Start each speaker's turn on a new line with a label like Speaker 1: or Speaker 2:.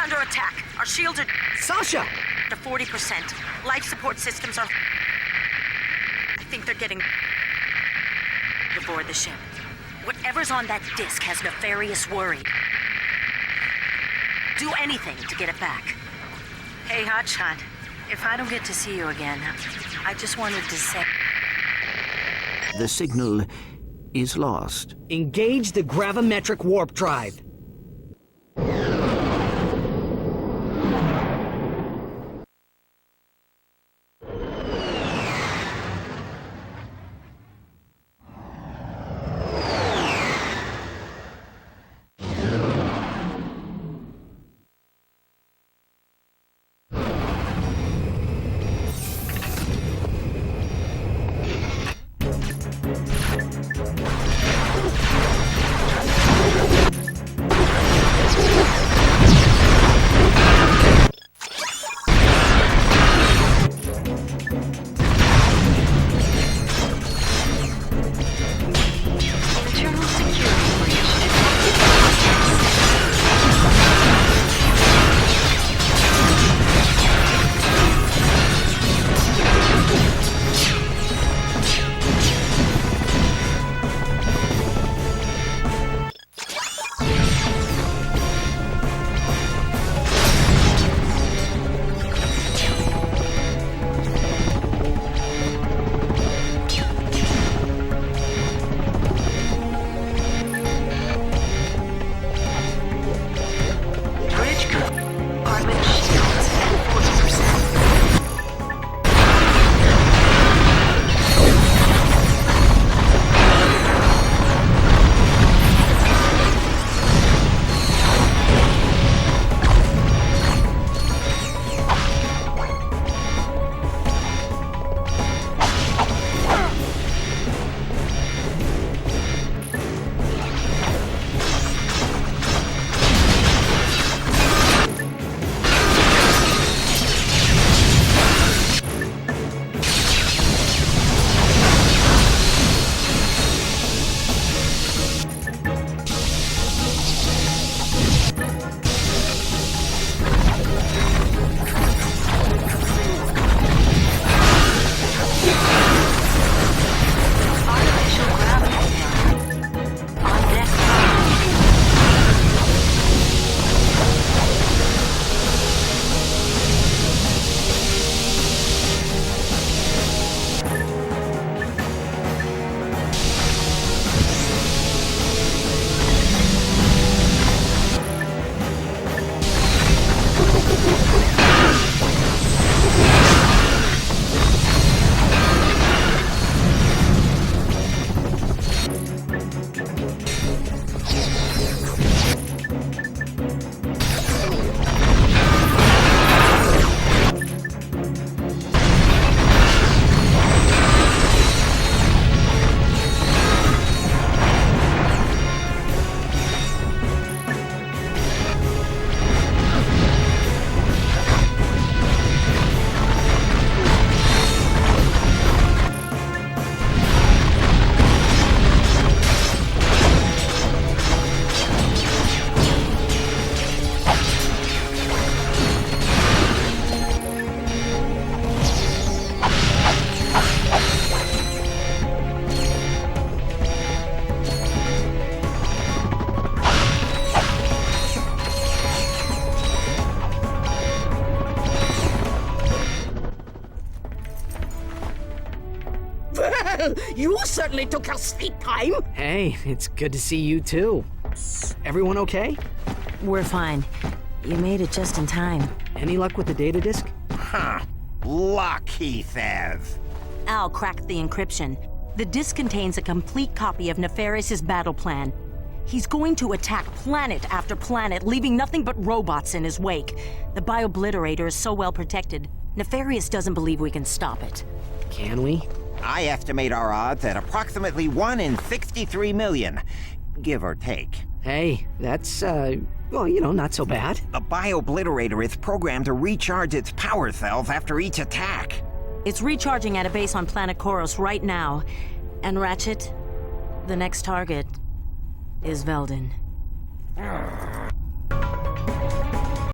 Speaker 1: under attack. Our shields are
Speaker 2: Sasha!
Speaker 1: to 40%. Life support systems are... I think they're getting... aboard the ship. Whatever's on that disk has Nefarious worried. Do anything to get it back. Hey, Hotshot. If I don't get to see you again, I just wanted to say...
Speaker 3: The signal is lost.
Speaker 2: Engage the gravimetric warp drive.
Speaker 4: You certainly took your sweet time.
Speaker 2: Hey, it's good to see you too. Everyone okay?
Speaker 1: We're fine. You made it just in time.
Speaker 2: Any luck with the data disk?
Speaker 5: Huh. Luck, he says.
Speaker 1: Al cracked the encryption. The disk contains a complete copy of Nefarious' battle plan. He's going to attack planet after planet, leaving nothing but robots in his wake. The Biobliterator is so well protected, Nefarious doesn't believe we can stop it.
Speaker 2: Can we?
Speaker 5: I estimate our odds at approximately 1 in 63 million, give or take.
Speaker 2: Hey, that's, well, you know, not so bad.
Speaker 5: The Biobliterator is programmed to recharge its power cells after each attack.
Speaker 1: It's recharging at a base on planet Koros right now. And Ratchet, the next target is Veldin.